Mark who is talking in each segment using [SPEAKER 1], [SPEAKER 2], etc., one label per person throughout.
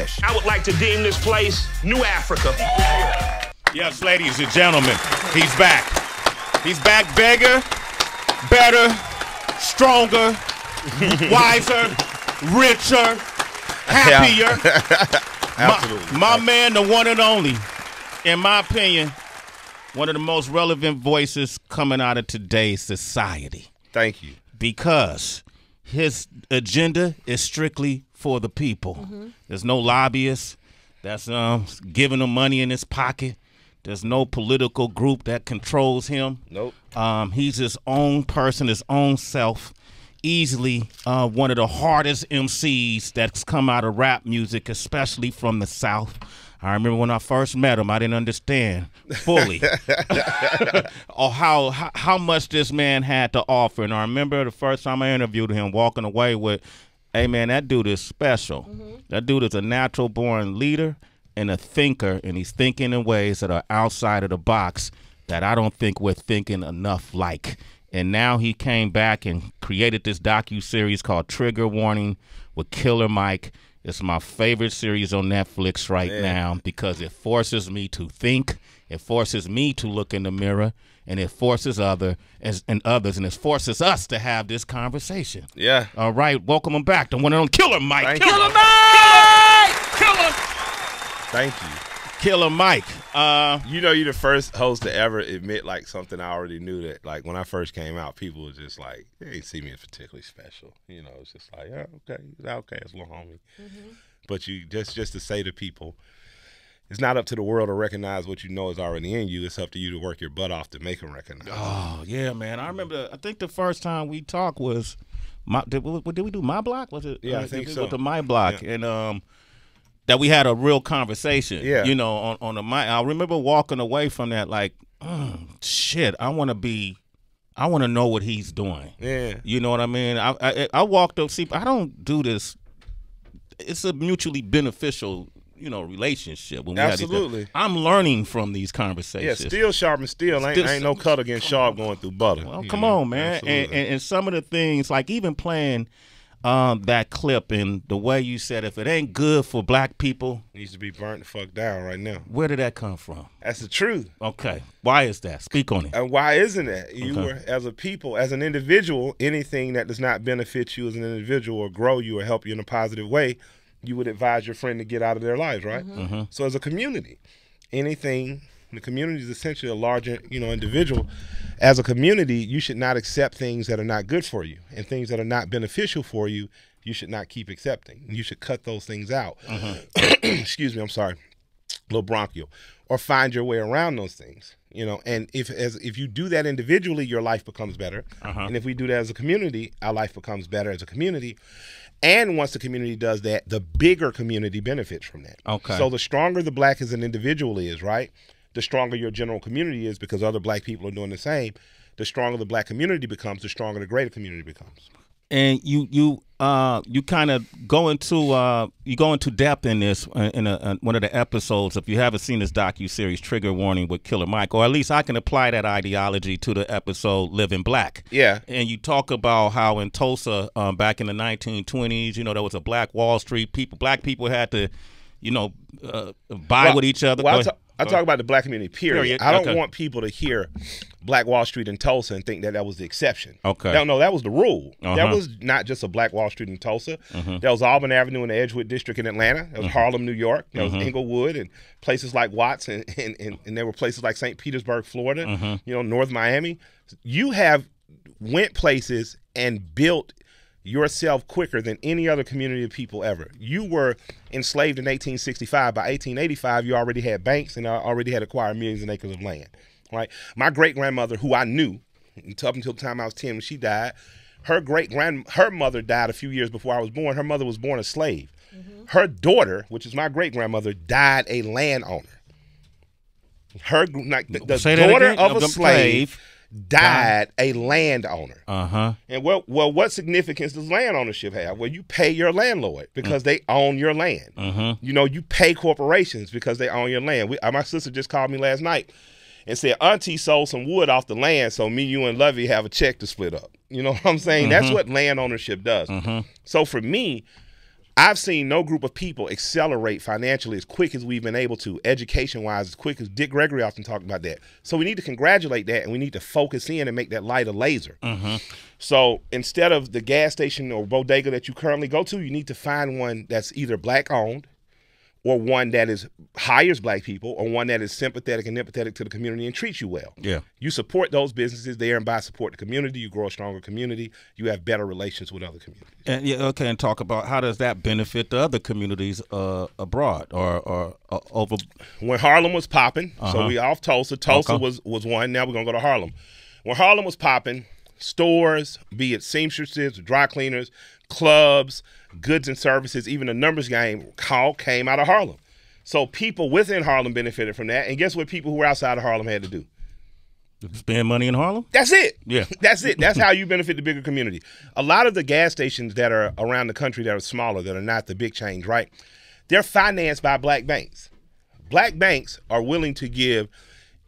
[SPEAKER 1] trash. I would like to deem this place New Africa.
[SPEAKER 2] Yes, ladies and gentlemen, he's back. He's back bigger, better, stronger, wiser, richer, happier.
[SPEAKER 3] Absolutely.
[SPEAKER 2] My man, the one and only, in my opinion, one of the most relevant voices coming out of today's society.
[SPEAKER 3] Thank you.
[SPEAKER 2] Because his agenda is strictly for the people. There's no lobbyists that's giving him money in his pocket. There's no political group that controls him.
[SPEAKER 3] Nope.
[SPEAKER 2] He's his own person, his own self. Easily one of the hardest MCs that's come out of rap music, especially from the South. I remember when I first met him, I didn't understand fully or how much this man had to offer. And I remember the first time I interviewed him, walking away with, hey, man, that dude is special. That dude is a natural-born leader and a thinker, and he's thinking in ways that are outside of the box that I don't think we're thinking enough like. And now he came back and created this docu-series called Trigger Warning with Killer Mike. It's my favorite series on Netflix right now because it forces me to think, it forces me to look in the mirror, and it forces others, and it forces us to have this conversation.
[SPEAKER 3] Yeah.
[SPEAKER 2] All right, welcome him back. The one and only Killer Mike.
[SPEAKER 1] Killer Mike! Killer!
[SPEAKER 3] Thank you.
[SPEAKER 2] Killer Mike.
[SPEAKER 3] You know, you're the first host to ever admit like something I already knew, that like when I first came out, people were just like, they didn't see me as particularly special. You know, it's just like, yeah, okay, it's a little homie. But you just to say to people, it's not up to the world to recognize what you know is already in you. It's up to you to work your butt off to make them recognize.
[SPEAKER 2] Oh yeah, man. I remember. I think the first time we talked was, did we do My Block? Was it?
[SPEAKER 3] Yeah, I think so.
[SPEAKER 2] With the My Block, and that we had a real conversation.
[SPEAKER 3] Yeah.
[SPEAKER 2] You know, on the mic. I remember walking away from that like, shit. I want to know what he's doing.
[SPEAKER 3] Yeah.
[SPEAKER 2] You know what I mean? I walked up. See, I don't do this. It's a mutually beneficial, you know, relationship. When we
[SPEAKER 3] Absolutely.
[SPEAKER 2] I'm learning from these conversations.
[SPEAKER 3] Yeah, steel sharpens steel. Ain't no cut against sharp going through butter.
[SPEAKER 2] Well, come on, man. And some of the things, like even playing that clip and the way you said, if it ain't good for black people,
[SPEAKER 3] It needs to be burnt the fuck down right now.
[SPEAKER 2] where did that come from?
[SPEAKER 3] That's the truth.
[SPEAKER 2] Okay. Why is that? Speak on it.
[SPEAKER 3] And why isn't that? You
[SPEAKER 2] Okay.
[SPEAKER 3] were, as a people, as an individual, anything that does not benefit you as an individual or grow you or help you in a positive way, you would advise your friend to get out of their lives, right? So as a community, anything, the community is essentially a larger, you know, individual. As a community, you should not accept things that are not good for you, and things that are not beneficial for you, you should not keep accepting. You should cut those things out. Excuse me, I'm sorry. A little bronchial. Or find your way around those things. You know, and if you do that individually, your life becomes better. And if we do that as a community, our life becomes better as a community. And once the community does that, the bigger community benefits from that.
[SPEAKER 2] Okay.
[SPEAKER 3] So the stronger the black as an individual is, right? The stronger your general community is, because other black people are doing the same. The stronger the black community becomes, the stronger the greater community becomes.
[SPEAKER 2] And you kind of go into depth in this in one of the episodes. If you haven't seen this docu-series, Trigger Warning with Killer Mike, or at least I can apply that ideology to the episode Living Black.
[SPEAKER 3] Yeah.
[SPEAKER 2] And you talk about how in Tulsa back in the 1920s, you know, there was a Black Wall Street. Black people had to, you know, buy with each other.
[SPEAKER 3] Well, I talk about the black community, period. I don't
[SPEAKER 2] Okay.
[SPEAKER 3] want people to hear Black Wall Street in Tulsa and think that that was the exception.
[SPEAKER 2] Okay.
[SPEAKER 3] No, that was the rule. That was not just a Black Wall Street in Tulsa. There was Auburn Avenue in the Edgewood District in Atlanta. There was Harlem, New York. There was Inglewood and places like Watts, and there were places like St. Petersburg, Florida, you know, North Miami. You have went places and built yourself quicker than any other community of people ever. You were enslaved in 1865. By 1885, you already had banks and already had acquired millions of acres of land. Right? My great-grandmother, who I knew up until the time I was 10 when she died, her mother died a few years before I was born. Her mother was born a slave. Her daughter, which is my great-grandmother, died a landowner. Her the daughter of a slave died a landowner. And well, what significance does land ownership have? Well, you pay your landlord because they own your land. You know, you pay corporations because they own your land. My sister just called me last night and said, Auntie sold some wood off the land, so me, you, and Lovey have a check to split up. You know what I'm saying? That's what land ownership does. So for me, I've seen no group of people accelerate financially as quick as we've been able to, education-wise, as quick as Dick Gregory often talked about that. So we need to congratulate that, and we need to focus in and make that light a laser. So instead of the gas station or bodega that you currently go to, you need to find one that's either black-owned, or one that hires black people, or one that is sympathetic and empathetic to the community and treats you well. Yeah. You support those businesses there, and by support the community, you grow a stronger community. You have better relations with other communities.
[SPEAKER 2] And and talk about how does that benefit the other communities abroad or over.
[SPEAKER 3] When Harlem was popping, so we off Tulsa. Tulsa was one. Now we're gonna go to Harlem. When Harlem was popping, stores, be it seamstresses, dry cleaners, clubs, goods and services, even the numbers game came out of Harlem. So people within Harlem benefited from that. And guess what people who were outside of Harlem had to do?
[SPEAKER 2] Spend money in Harlem?
[SPEAKER 3] That's it.
[SPEAKER 2] Yeah.
[SPEAKER 3] That's it. That's how you benefit the bigger community. A lot of the gas stations that are around the country that are smaller, that are not the big chains, right? They're financed by black banks. Black banks are willing to give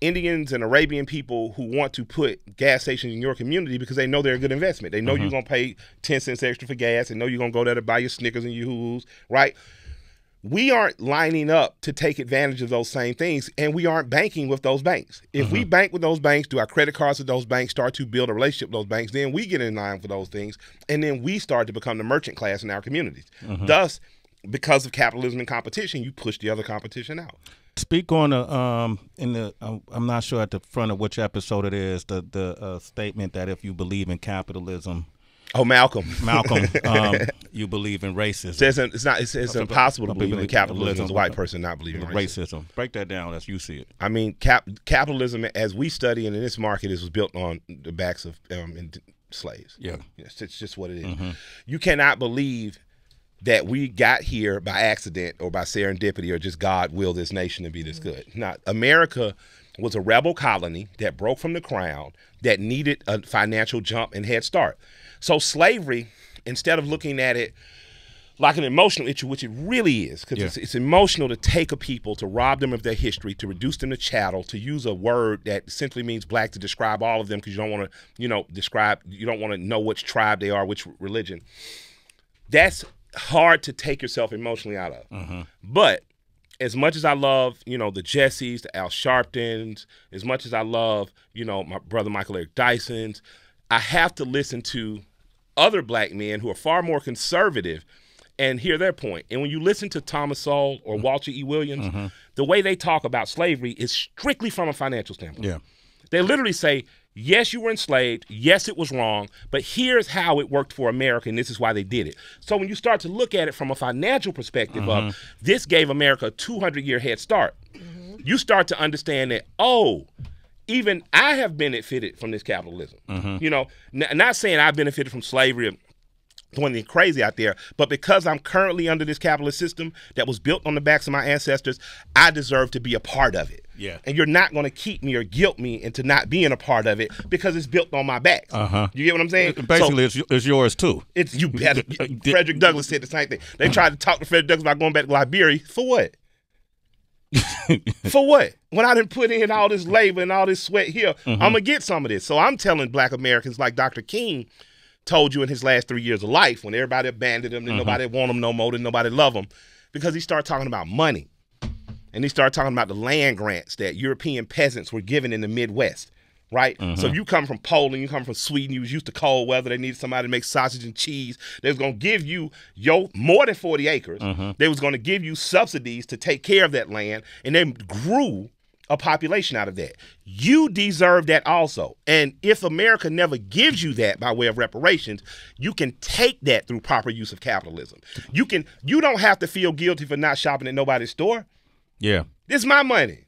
[SPEAKER 3] Indians and Arabian people who want to put gas stations in your community because they know they're a good investment. They know you're going to pay 10 cents extra for gas. They know you're going to go there to buy your Snickers and your Hoo-Hoos, right? We aren't lining up to take advantage of those same things, and we aren't banking with those banks. If we bank with those banks, do our credit cards with those banks, start to build a relationship with those banks, then we get in line for those things, and then we start to become the merchant class in our communities. Thus, because of capitalism and competition, you push the other competition out.
[SPEAKER 2] Speak on I'm not sure at the front of which episode it is, the statement that if you believe in capitalism.
[SPEAKER 3] Oh, Malcolm,
[SPEAKER 2] you believe in racism.
[SPEAKER 3] It's impossible to believe in capitalism as a white person not believing in racism.
[SPEAKER 2] Break that down as you see it.
[SPEAKER 3] I mean, capitalism, as we study in this market, was built on the backs of slaves. Yeah, it's just what it is. You cannot believe that we got here by accident or by serendipity or just God willed this nation to be this good. Now, America was a rebel colony that broke from the crown that needed a financial jump and head start. So slavery, instead of looking at it like an emotional issue, which it really is, because it's emotional to take a people, to rob them of their history, to reduce them to chattel, to use a word that simply means black to describe all of them because you don't want to, you don't want to know which tribe they are, which religion. That's hard to take yourself emotionally out of. But as much as I love, the Jessies, the Al Sharptons, as much as I love, my brother Michael Eric Dyson's, I have to listen to other black men who are far more conservative and hear their point. And when you listen to Thomas Sowell or Walter E. Williams, the way they talk about slavery is strictly from a financial standpoint. Yeah. They literally say, yes, you were enslaved. Yes, it was wrong. But here's how it worked for America, and this is why they did it. So when you start to look at it from a financial perspective of this gave America a 200-year head start, you start to understand that, even I have benefited from this capitalism. Not saying I benefited from slavery or anything crazy out there, but because I'm currently under this capitalist system that was built on the backs of my ancestors, I deserve to be a part of it. Yeah. And you're not going to keep me or guilt me into not being a part of it because it's built on my back. You get what I'm saying?
[SPEAKER 2] Basically, it's yours too.
[SPEAKER 3] It's you better. Frederick Douglass said the same thing. They tried to talk to Frederick Douglass about going back to Liberia. For what? For what? When I didn't put in all this labor and all this sweat here, I'm going to get some of this. So I'm telling black Americans like Dr. King told you in his last 3 years of life when everybody abandoned him, then nobody want him no more, then nobody love him, because he started talking about money. And he started talking about the land grants that European peasants were given in the Midwest, right? So you come from Poland, you come from Sweden, you was used to cold weather, they needed somebody to make sausage and cheese. They was going to give you more than 40 acres. They was going to give you subsidies to take care of that land, and they grew a population out of that. You deserve that also. And if America never gives you that by way of reparations, you can take that through proper use of capitalism. You don't have to feel guilty for not shopping at nobody's store. Yeah. This is my money.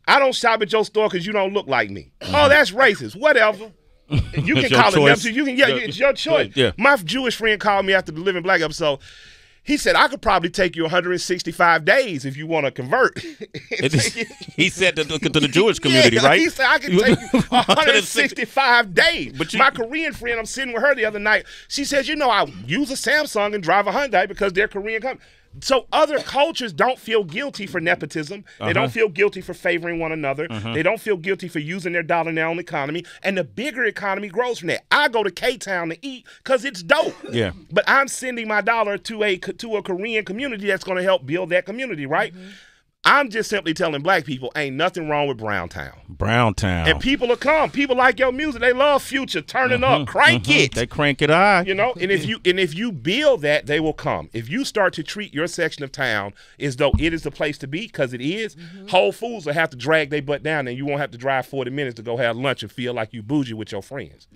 [SPEAKER 3] I don't shop at your store because you don't look like me. Oh, that's racist. Whatever. You can call it them. You can, it's your choice. Yeah. My Jewish friend called me after the Living Black episode. He said, I could probably take you 165 days if you want to convert.
[SPEAKER 2] He said to the Jewish community, right?
[SPEAKER 3] He said, I can take you 165 days. But my Korean friend, I'm sitting with her the other night. She says, I use a Samsung and drive a Hyundai because they're Korean company. So other cultures don't feel guilty for nepotism. They don't feel guilty for favoring one another. They don't feel guilty for using their dollar in their own economy. And the bigger economy grows from that. I go to K-Town to eat because it's dope.
[SPEAKER 2] Yeah.
[SPEAKER 3] But I'm sending my dollar to a Korean community that's going to help build that community, right? I'm just simply telling black people ain't nothing wrong with Browntown.
[SPEAKER 2] Browntown.
[SPEAKER 3] And people will come. People like your music. They love Future. Turn it up. Crank it.
[SPEAKER 2] They crank it high.
[SPEAKER 3] You know, and if you build that, they will come. If you start to treat your section of town as though it is the place to be, because it is, Whole Foods will have to drag their butt down, and you won't have to drive 40 minutes to go have lunch and feel like you bougie with your friends.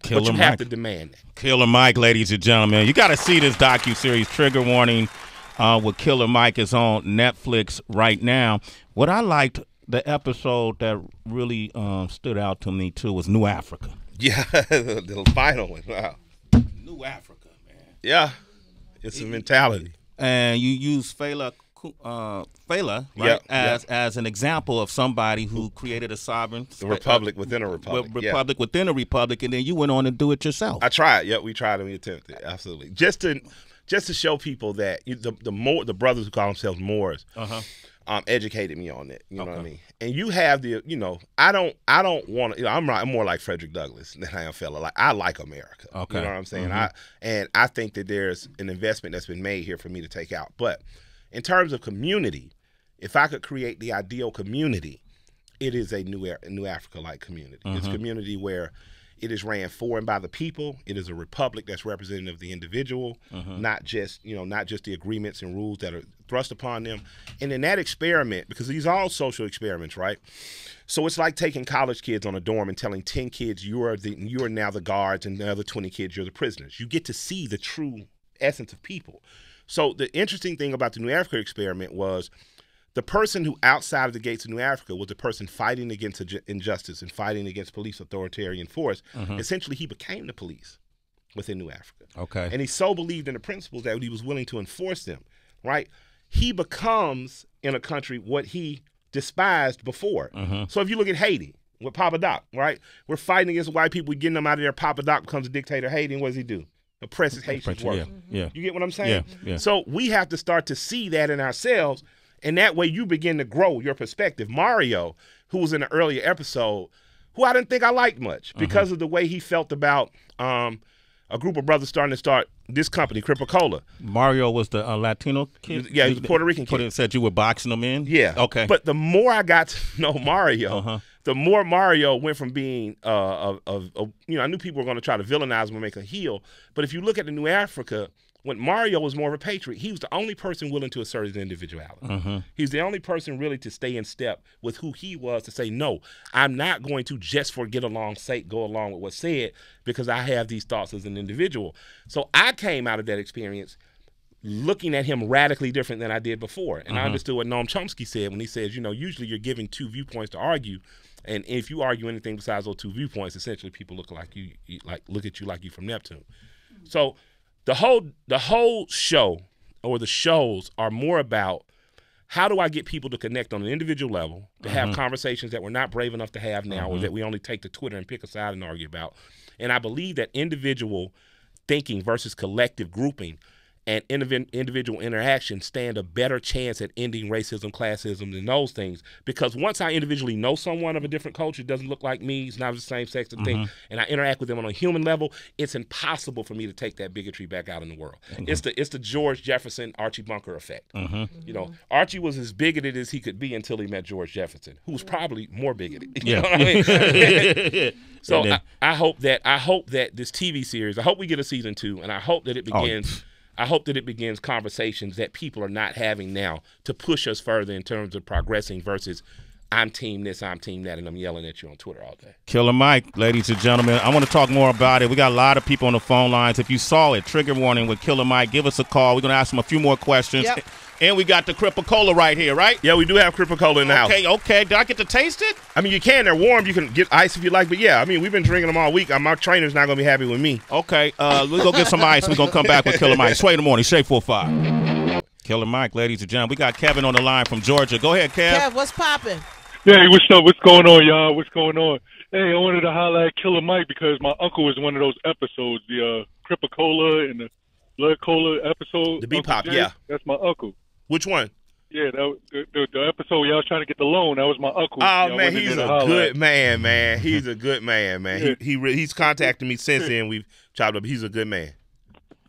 [SPEAKER 3] But you have to demand that.
[SPEAKER 2] Killer Mike, ladies and gentlemen. You got to see this docuseries, Trigger Warning, with Killer Mike is on Netflix right now. What I liked, the episode that really stood out to me, too, was New Africa.
[SPEAKER 3] Yeah, the final one. Wow.
[SPEAKER 2] New Africa, man.
[SPEAKER 3] Yeah, it's a mentality.
[SPEAKER 2] And you use Fela, right, as an example of somebody who created a sovereign
[SPEAKER 3] republic within a republic.
[SPEAKER 2] Republic within a republic, and then you went on to do it yourself.
[SPEAKER 3] I tried. Yeah, we tried and we attempted. Absolutely. Just to show people that the brothers who call themselves Moors educated me on that. You know what I mean? And you have I don't want to. I'm more like Frederick Douglass than I am Fela. Like I like America. Okay. You know what I'm saying? I think that there's an investment that's been made here for me to take out. But in terms of community, if I could create the ideal community, it is a New Africa-like community. It's a community where it is ran for and by the people. It is a republic that's representative of the individual, not just the agreements and rules that are thrust upon them. And in that experiment, because these are all social experiments, right? So it's like taking college kids on a dorm and telling 10 kids you are now the guards, and the other 20 kids you're the prisoners. You get to see the true essence of people. So the interesting thing about the New Africa experiment was the person who outside of the gates of New Africa was the person fighting against injustice and fighting against police authoritarian force. Essentially, he became the police within New Africa.
[SPEAKER 2] Okay.
[SPEAKER 3] And he so believed in the principles that he was willing to enforce them, right? He becomes, in a country, what he despised before. So if you look at Haiti with Papa Doc, right? We're fighting against white people, we're getting them out of there. Papa Doc becomes a dictator. Haiti, and what does he do? Oppresses Haitians.
[SPEAKER 2] Yeah.
[SPEAKER 3] You get what I'm saying?
[SPEAKER 2] Yeah.
[SPEAKER 3] So we have to start to see that in ourselves, and that way you begin to grow your perspective. Mario, who was in an earlier episode, who I didn't think I liked much because of the way he felt about a group of brothers starting to start this company, Crip-a-cola.
[SPEAKER 2] Mario was the Latino kid?
[SPEAKER 3] Yeah, he was a Puerto Rican kid.
[SPEAKER 2] Said you were boxing them in?
[SPEAKER 3] Yeah.
[SPEAKER 2] Okay.
[SPEAKER 3] But the more I got to know Mario, the more Mario went from being, I knew people were going to try to villainize him and make a heel. But if you look at the New Africa, when Mario was more of a patriot, he was the only person willing to assert his individuality. He's the only person really to stay in step with who he was, to say, no, I'm not going to just for get along's sake go along with what's said because I have these thoughts as an individual. So I came out of that experience looking at him radically different than I did before. And I understood what Noam Chomsky said when he says, usually you're giving two viewpoints to argue. And if you argue anything besides those two viewpoints, essentially people look at you like you from Neptune. So the whole show, or the shows, are more about how do I get people to connect on an individual level, to have conversations that we're not brave enough to have now, or that we only take to Twitter and pick a side and argue about. And I believe that individual thinking versus collective grouping and individual interaction stand a better chance at ending racism, classism, than those things. Because once I individually know someone of a different culture, doesn't look like me, he's not of the same sex and thing, and I interact with them on a human level, it's impossible for me to take that bigotry back out in the world. It's the George Jefferson, Archie Bunker effect. Archie was as bigoted as he could be until he met George Jefferson, who was probably more bigoted. You know what I mean? So I hope that this TV series, I hope we get a season 2, and I hope that it begins. I hope that it begins conversations that people are not having now to push us further in terms of progressing versus I'm team this, I'm team that, and I'm yelling at you on Twitter all day.
[SPEAKER 2] Killer Mike, ladies and gentlemen. I want to talk more about it. We got a lot of people on the phone lines. If you saw it, Trigger Warning with Killer Mike, give us a call. We're going to ask him a few more questions.
[SPEAKER 4] Yep.
[SPEAKER 2] And we got the Crip-a-cola right here, right?
[SPEAKER 3] Yeah, we do have Crip-a-cola in the house.
[SPEAKER 2] Okay. Did I get to taste it?
[SPEAKER 3] I mean, you can. They're warm. You can get ice if you like. But, yeah, I mean, we've been drinking them all week. My trainer's not going to be happy with me.
[SPEAKER 2] Okay. We're going to get some ice. We're going to come back with Killer Mike. Sway in the morning. Shake 4-5. Killer Mike, ladies and gentlemen. We got Kevin on the line from Georgia. Go ahead, Kev.
[SPEAKER 4] Kev, what's popping?
[SPEAKER 5] Hey, what's up? What's going on, y'all? What's going on? Hey, I wanted to highlight Killer Mike because my uncle was one of those episodes, the Crip-a-cola and the Blood Cola episode?
[SPEAKER 3] The B-Pop, yeah.
[SPEAKER 5] That's my uncle.
[SPEAKER 3] Which one?
[SPEAKER 5] Yeah, the episode where y'all was trying to get the loan, that was my uncle.
[SPEAKER 3] Oh, man, he's a good man, man. He's a good man, man. Yeah. He's contacted me since then. We've chopped up. He's a good man.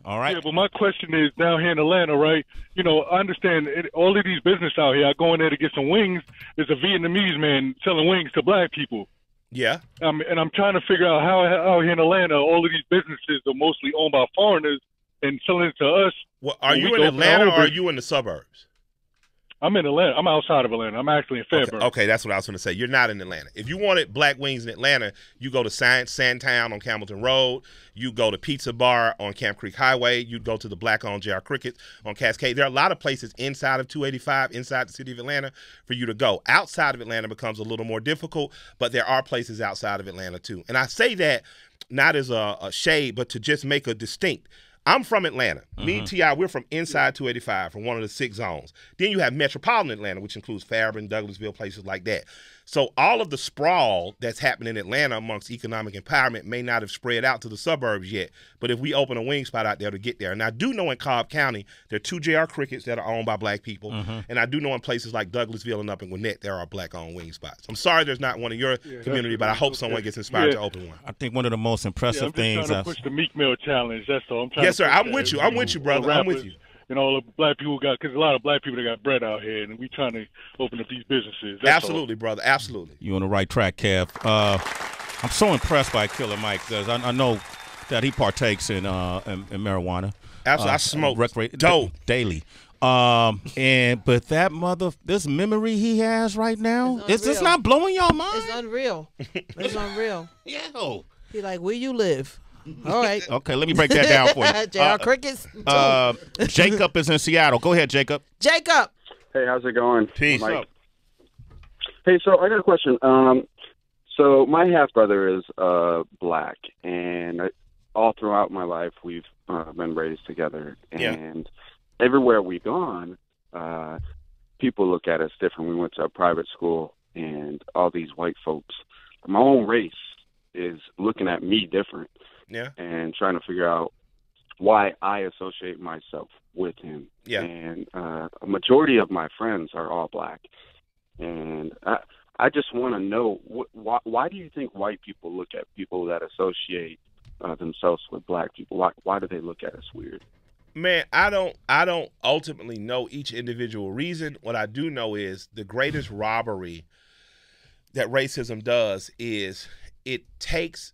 [SPEAKER 2] All right.
[SPEAKER 5] Yeah, but my question is, down here in Atlanta, right, you know, I understand all of these business out here, I go in there to get some wings. There's a Vietnamese man selling wings to black people.
[SPEAKER 3] Yeah.
[SPEAKER 5] And I'm trying to figure out how out here in Atlanta, all of these businesses are mostly owned by foreigners and selling it to us.
[SPEAKER 3] Well, are you in Atlanta or are you in the suburbs?
[SPEAKER 5] I'm in Atlanta. I'm outside of Atlanta. I'm actually in Fairburn.
[SPEAKER 3] Okay, that's what I was going to say. You're not in Atlanta. If you wanted black wings in Atlanta, you go to Sandtown on Campbellton Road. You go to Pizza Bar on Camp Creek Highway. You go to the black-owned J.R. Crickets on Cascade. There are a lot of places inside of 285, inside the city of Atlanta, for you to go. Outside of Atlanta becomes a little more difficult, but there are places outside of Atlanta too. And I say that not as a shade, but to just make a distinct. I'm from Atlanta. Me and T.I., we're from inside 285, from one of the 6 zones. Then you have metropolitan Atlanta, which includes Fairburn, Douglasville, places like that. So all of the sprawl that's happening in Atlanta amongst economic empowerment may not have spread out to the suburbs yet, but if we open a wing spot out there to get there. And I do know in Cobb County, there are 2 J.R. Crickets that are owned by black people, and I do know in places like Douglasville and up in Gwinnett, there are black-owned wing spots. I'm sorry there's not one in your community, but I hope someone gets inspired to open one.
[SPEAKER 2] I think one of the most impressive things.
[SPEAKER 5] I'm trying to push the Meek Mill challenge, that's all. I'm trying
[SPEAKER 3] yes, sir, I'm with you. I'm with you, brother. I'm with you.
[SPEAKER 5] You know, black people because a lot of black people that got bread out here, and we trying to open up these businesses. That's
[SPEAKER 3] absolutely,
[SPEAKER 5] all.
[SPEAKER 3] Brother. Absolutely.
[SPEAKER 2] You're on the right track, Kev. I'm so impressed by Killer Mike because I know that he partakes in marijuana.
[SPEAKER 3] Absolutely, I smoke dope
[SPEAKER 2] daily. But this memory he has right now, is this not blowing your mind?
[SPEAKER 4] It's unreal. It's unreal.
[SPEAKER 2] Yeah.
[SPEAKER 4] He like, where you live? All right.
[SPEAKER 2] Okay, let me break that down for you.
[SPEAKER 4] J.R. Crickets.
[SPEAKER 2] Jacob is in Seattle. Go ahead, Jacob.
[SPEAKER 4] Jacob.
[SPEAKER 6] Hey, how's it going?
[SPEAKER 3] Peace.
[SPEAKER 6] Mike. Hey, so I got a question. So my half brother is black, and all throughout my life we've been raised together. And everywhere we've gone, people look at us different. We went to a private school, and all these white folks, my own race, is looking at me different.
[SPEAKER 3] Yeah.
[SPEAKER 6] And trying to figure out why I associate myself with him.
[SPEAKER 3] Yeah.
[SPEAKER 6] And a majority of my friends are all black. And I just want to know, why do you think white people look at people that associate themselves with black people? Why do they look at us weird?
[SPEAKER 3] Man, I don't ultimately know each individual reason. What I do know is the greatest robbery that racism does is it takes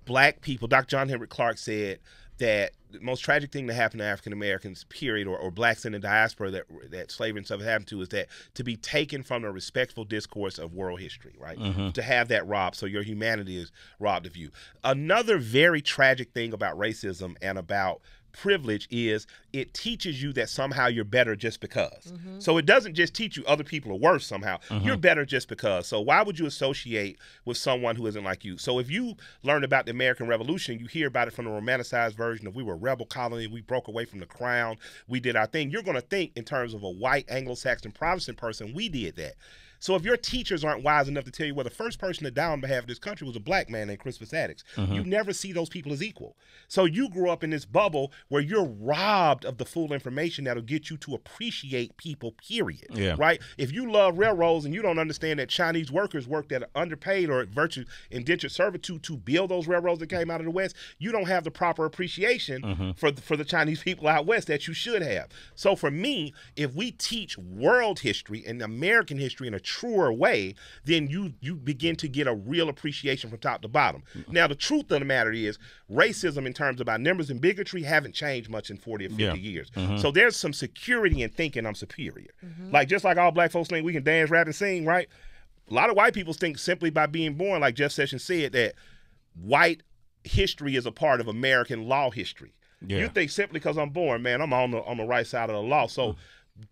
[SPEAKER 3] black people. Dr. John Henrik Clarke said that the most tragic thing that happened to African Americans, period, or blacks in the diaspora that slavery and stuff happened to, is that to be taken from the respectful discourse of world history, right? To have that robbed, so your humanity is robbed of you. Another very tragic thing about racism and about privilege is it teaches you that somehow you're better just because. So it doesn't just teach you other people are worse somehow. You're better just because. So why would you associate with someone who isn't like you? So if you learn about the American Revolution, you hear about it from the romanticized version of we were a rebel colony, we broke away from the crown, we did our thing. You're going to think in terms of a white Anglo-Saxon Protestant person, we did that. So if your teachers aren't wise enough to tell you, well, the first person to die on behalf of this country was a black man named Crispus Attucks, you never see those people as equal. So you grew up in this bubble where you're robbed of the full information that'll get you to appreciate people, period. Yeah. Right? If you love railroads and you don't understand that Chinese workers worked at an underpaid or at virtue indentured servitude to build those railroads that came out of the West, you don't have the proper appreciation for the Chinese people out West that you should have. So for me, if we teach world history and American history in a truer way, then you begin to get a real appreciation from top to bottom. Now, the truth of the matter is racism in terms of our numbers and bigotry haven't changed much in 40 or 50 years. So there's some security in thinking I'm superior. Like just like all black folks think we can dance, rap, and sing, right? A lot of white people think simply by being born, like Jeff Sessions said, that white history is a part of American law history. You think simply because I'm born, man, I'm on the right side of the law. So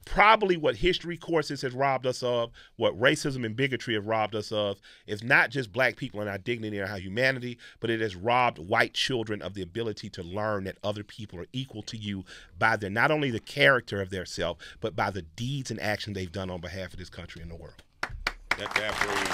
[SPEAKER 3] probably what history courses has robbed us of, what racism and bigotry have robbed us of, is not just black people and our dignity and our humanity, but it has robbed white children of the ability to learn that other people are equal to you by their, not only the character of their self, but by the deeds and action they've done on behalf of this country and the world. That's absolutely.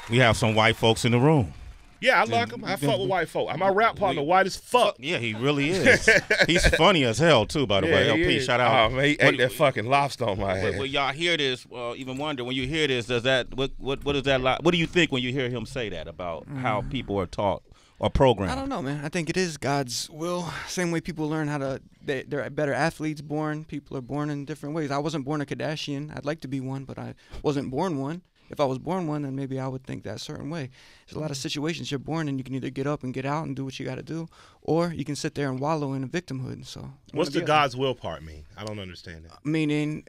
[SPEAKER 2] We have some white folks in the room.
[SPEAKER 3] Yeah, I like him. I fuck with white folk. My rap partner white as fuck.
[SPEAKER 2] Yeah, he really is. He's funny as hell too, by the way. LP, shout out.
[SPEAKER 3] Oh man, he ate that fucking lobster on my head.
[SPEAKER 2] When y'all hear this, even wonder when you hear this, does that what is that like? What do you think when you hear him say that about how people are taught or programmed?
[SPEAKER 7] I don't know, man. I think it is God's will. Same way people learn how to. They're better athletes born. People are born in different ways. I wasn't born a Kardashian. I'd like to be one, but I wasn't born one. If I was born one, then maybe I would think that certain way. There's a lot of situations you're born in. You can either get up and get out and do what you got to do, or you can sit there and wallow in a victimhood. So,
[SPEAKER 3] what's the God's will part mean? I don't understand it.
[SPEAKER 7] Meaning,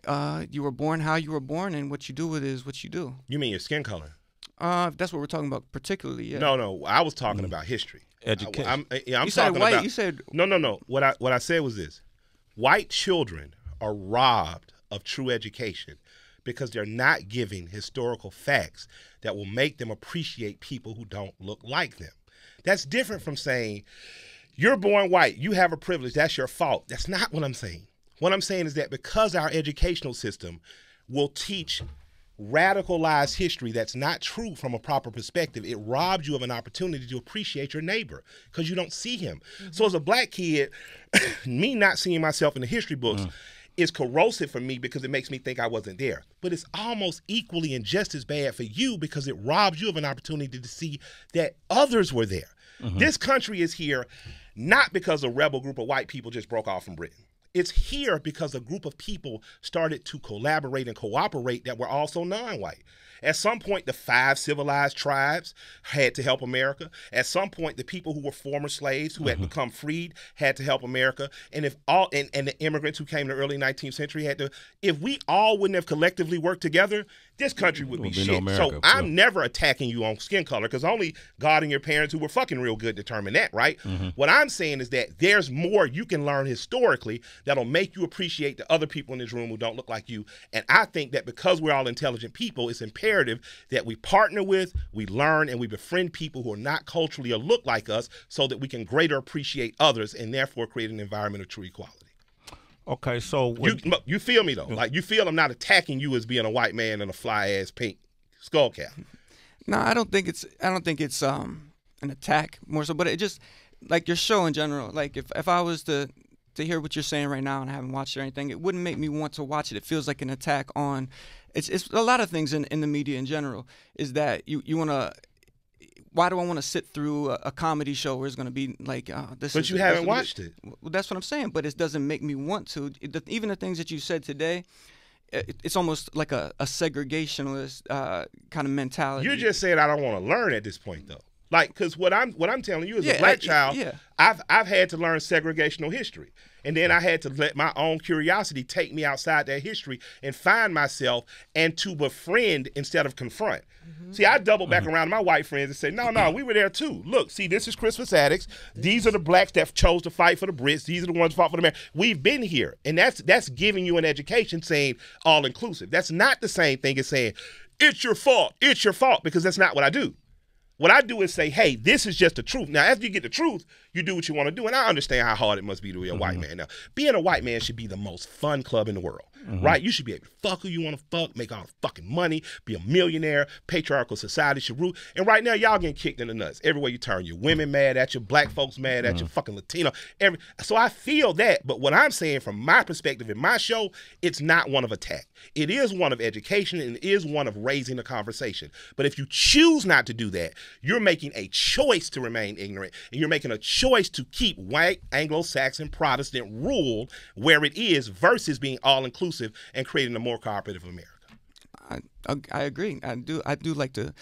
[SPEAKER 7] you were born how you were born, and what you do with it is what you do.
[SPEAKER 3] You mean your skin color?
[SPEAKER 7] If that's what we're talking about, particularly. Yeah.
[SPEAKER 3] No. I was talking about history.
[SPEAKER 2] Education.
[SPEAKER 3] I'm
[SPEAKER 7] you
[SPEAKER 3] talking
[SPEAKER 7] said white.
[SPEAKER 3] about.
[SPEAKER 7] You said
[SPEAKER 3] No. What I said was this: white children are robbed of true education because they're not giving historical facts that will make them appreciate people who don't look like them. That's different from saying, you're born white, you have a privilege, that's your fault. That's not what I'm saying. What I'm saying is that because our educational system will teach radicalized history that's not true from a proper perspective, it robs you of an opportunity to appreciate your neighbor because you don't see him. So as a black kid, me not seeing myself in the history books is corrosive for me because it makes me think I wasn't there. But it's almost equally and just as bad for you because it robs you of an opportunity to see that others were there. This country is here not because a rebel group of white people just broke off from Britain. It's here because a group of people started to collaborate and cooperate that were also non-white. At some point, the 5 civilized tribes had to help America. At some point, the people who were former slaves who had become freed had to help America. And if all and the immigrants who came in the early 19th century had to, if we all wouldn't have collectively worked together, this country would be shit. So I'm never attacking you on skin color because only God and your parents who were fucking real good determine that, right? What I'm saying is that there's more you can learn historically that'll make you appreciate the other people in this room who don't look like you. And I think that because we're all intelligent people, it's imperative that we partner with, we learn, and we befriend people who are not culturally or look like us so that we can greater appreciate others and therefore create an environment of true equality.
[SPEAKER 2] Okay, so
[SPEAKER 3] you feel me though? Like you feel I'm not attacking you as being a white man in a fly ass pink skull cap.
[SPEAKER 7] No, I don't think it's an attack more so, but it just like your show in general. Like if I was to hear what you're saying right now and I haven't watched it or anything, it wouldn't make me want to watch it. It feels like an attack on. It's a lot of things in the media in general. Is that you want to. Why do I want to sit through a comedy show where it's going to be like this?
[SPEAKER 3] But you haven't watched it.
[SPEAKER 7] Well, that's what I'm saying. But it doesn't make me want to. Even the things that you said today, it's almost like a segregationist kind of mentality.
[SPEAKER 3] You're just saying I don't want to learn at this point, though. Like, because what I'm telling you as a black child, I've had to learn segregational history. And then I had to let my own curiosity take me outside that history and find myself and to befriend instead of confront. See, I double back around to my white friends and say, no, we were there too. Look, see, this is Christmas Addicts. These are the blacks that chose to fight for the Brits. These are the ones who fought for the Americans. We've been here. And that's giving you an education saying all inclusive. That's not the same thing as saying, it's your fault, because that's not what I do. What I do is say, hey, this is just the truth. Now, after you get the truth, you do what you want to do. And I understand how hard it must be to be a white man. Now, being a white man should be the most fun club in the world, right? You should be able to fuck who you want to fuck, make all the fucking money, be a millionaire, patriarchal society should rule. And right now, y'all getting kicked in the nuts. Everywhere you turn, your women mad at you, black folks mad at you, fucking Latino. So I feel that. But what I'm saying from my perspective in my show, it's not one of attack. It is one of education and it is one of raising a conversation. But if you choose not to do that, you're making a choice to remain ignorant, and you're making a choice to keep white Anglo-Saxon Protestant rule where it is versus being all-inclusive and creating a more cooperative America.
[SPEAKER 7] I agree. I do like to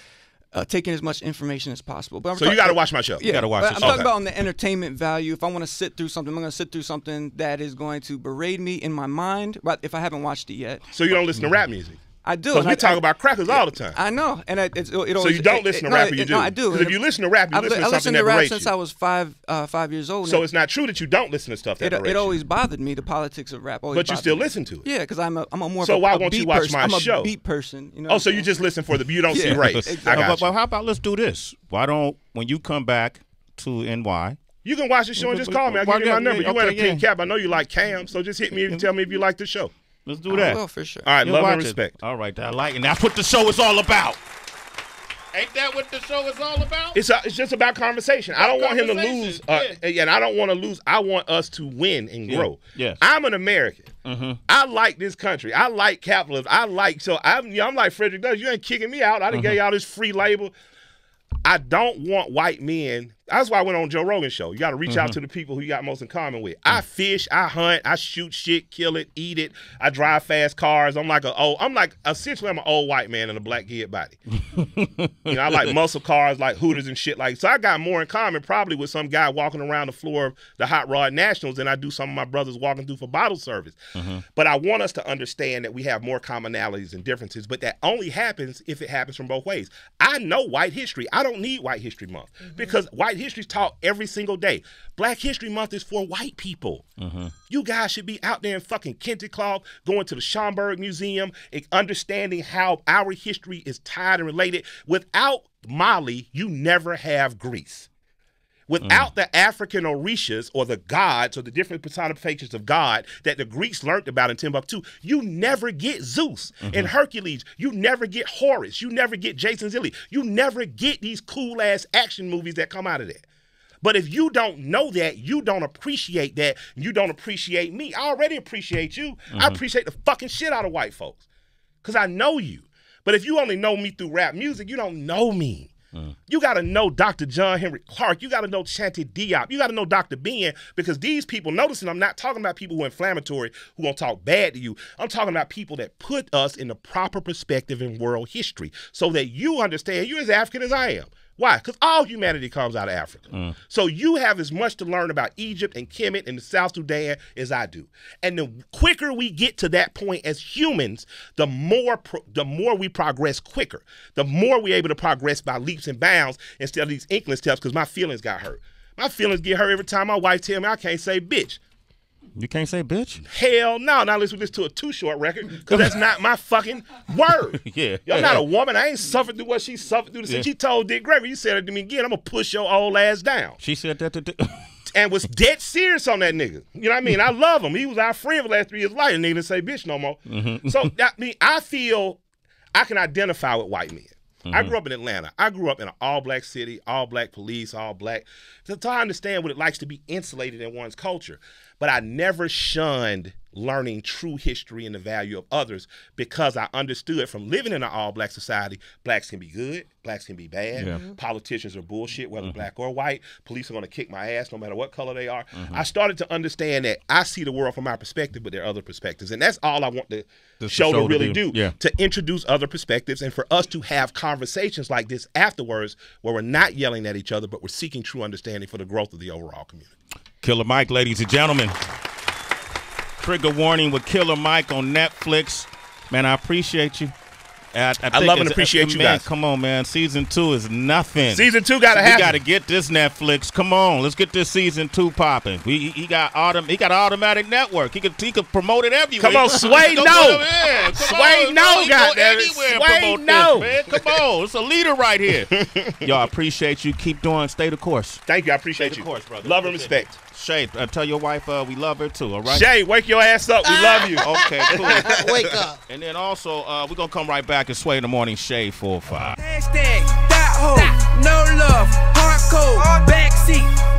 [SPEAKER 7] take in as much information as possible. But
[SPEAKER 3] so you got to watch my show.
[SPEAKER 7] Yeah,
[SPEAKER 2] you got to watch it.
[SPEAKER 7] I'm talking about on the entertainment value. If I want to sit through something, I'm going to sit through something that is going to berate me in my mind, but if I haven't watched it yet.
[SPEAKER 3] So you don't listen to rap music?
[SPEAKER 7] I do.
[SPEAKER 3] Because we talk about crackers all the time.
[SPEAKER 7] I know. And it
[SPEAKER 3] so you don't listen to rap, or you do?
[SPEAKER 7] No, I do.
[SPEAKER 3] Because if you listen to rap, you listen to something that berates you.
[SPEAKER 7] I listened to rap since I was 5 years old.
[SPEAKER 3] So it's not true that you don't listen to stuff that berates you.
[SPEAKER 7] It always bothered me, the politics of rap.
[SPEAKER 3] But you still listen to it.
[SPEAKER 7] Yeah, because I'm a more
[SPEAKER 3] so
[SPEAKER 7] of a,
[SPEAKER 3] why
[SPEAKER 7] a
[SPEAKER 3] won't
[SPEAKER 7] beat
[SPEAKER 3] you watch
[SPEAKER 7] person.
[SPEAKER 3] my show?
[SPEAKER 7] I'm a beat person. You know
[SPEAKER 3] so you just listen for you don't see race.
[SPEAKER 7] Exactly.
[SPEAKER 3] I got you.
[SPEAKER 2] Well, how about let's do this? Why don't, when you come back to NY,
[SPEAKER 3] you can watch the show and just call me. I'll give you my number. You wear a pink cap. I know you like Cam, so just hit me and tell me if you like the show.
[SPEAKER 2] Let's do that.
[SPEAKER 7] I will, for sure.
[SPEAKER 3] All right, love and respect.
[SPEAKER 2] All right, I like it. And that's what the show is all about. Ain't that what the show is all about?
[SPEAKER 3] It's just about conversation. I don't want him to lose, and I don't want to lose. I want us to win and grow.
[SPEAKER 2] Yes.
[SPEAKER 3] I'm an American. I like this country. I like capitalism. I'm like Frederick Douglass. You ain't kicking me out. I done gave y'all this free label. I don't want white men. That's why I went on Joe Rogan's show. You got to reach out to the people who you got most in common with. I fish, I hunt, I shoot shit, kill it, eat it. I drive fast cars. I'm essentially I'm an old white man in a black kid body. I like muscle cars, like Hooters and shit. So I got more in common probably with some guy walking around the floor of the Hot Rod Nationals than I do some of my brothers walking through for bottle service. But I want us to understand that we have more commonalities and differences, but that only happens if it happens from both ways. I know white history. I don't need White History Month because white history's taught every single day. Black History Month is for white people. You guys should be out there in fucking Kente cloth, going to the Schomburg Museum, and understanding how our history is tied and related. Without Mali, you never have Greece. Without the African Orishas or the gods or the different personifications of God that the Greeks learned about in Timbuktu, you never get Zeus and Hercules. You never get Horus. You never get Jason Zilli. You never get these cool-ass action movies that come out of that. But if you don't know that, you don't appreciate that, you don't appreciate me. I already appreciate you. I appreciate the fucking shit out of white folks because I know you. But if you only know me through rap music, you don't know me. You got to know Dr. John Henry Clark. You got to know Shanti Diop. You got to know Dr. Ben because these people, noticing I'm not talking about people who are inflammatory, who gonna talk bad to you. I'm talking about people that put us in the proper perspective in world history so that you understand you're as African as I am. Why? Because all humanity comes out of Africa. So you have as much to learn about Egypt and Kemet and the South Sudan as I do. And the quicker we get to that point as humans, the more we progress quicker. The more we're able to progress by leaps and bounds instead of these inkling steps because my feelings got hurt. My feelings get hurt every time my wife tells me I can't say bitch.
[SPEAKER 2] You can't say bitch?
[SPEAKER 3] Hell no. Not unless we listen to a Too Short record, because that's not my fucking word. I'm not a woman. I ain't suffered through what she suffered through. She told Dick Gregory, you said it to me again, I'm going to push your old ass down.
[SPEAKER 2] She said that to Dick.
[SPEAKER 3] And was dead serious on that nigga. You know what I mean? I love him. He was our friend for the last 3 years of life. And nigga didn't say bitch no more. So I feel I can identify with white men. I grew up in Atlanta. I grew up in an all-black city, all-black police, all-black. So I understand what it likes to be insulated in one's culture. But I never shunned learning true history and the value of others because I understood from living in an all-black society, blacks can be good, blacks can be bad, politicians are bullshit, whether black or white, police are going to kick my ass no matter what color they are. I started to understand that I see the world from my perspective, but there are other perspectives. And that's all I want the show to really do, to introduce other perspectives and for us to have conversations like this afterwards where we're not yelling at each other, but we're seeking true understanding for the growth of the overall community.
[SPEAKER 2] Killer Mike, ladies and gentlemen. Trigger Warning with Killer Mike on Netflix. Man, I appreciate you. I
[SPEAKER 3] love and appreciate you guys.
[SPEAKER 2] Come on, man. Season 2 is nothing.
[SPEAKER 3] Season 2 got to happen.
[SPEAKER 2] We got to get this Netflix. Come on, let's get this season 2 popping. He got an automatic network. He could promote it everywhere.
[SPEAKER 3] Come on, Sway no. Sway no, goddamn it. Sway no.
[SPEAKER 2] Man. Come on, it's a leader right here. Y'all, appreciate you. Keep doing. Stay the course.
[SPEAKER 3] Thank you. I appreciate you.
[SPEAKER 2] Course, brother.
[SPEAKER 3] Love and respect.
[SPEAKER 2] Shay, tell your wife we love her too, all right?
[SPEAKER 3] Shay, wake your ass up. We love you.
[SPEAKER 2] Okay, cool.
[SPEAKER 4] Wake up.
[SPEAKER 2] And then also, we're going to come right back and Sway in the Morning, Shay 4-5.
[SPEAKER 8] Hashtag that hoe, no love, hardcore, backseat.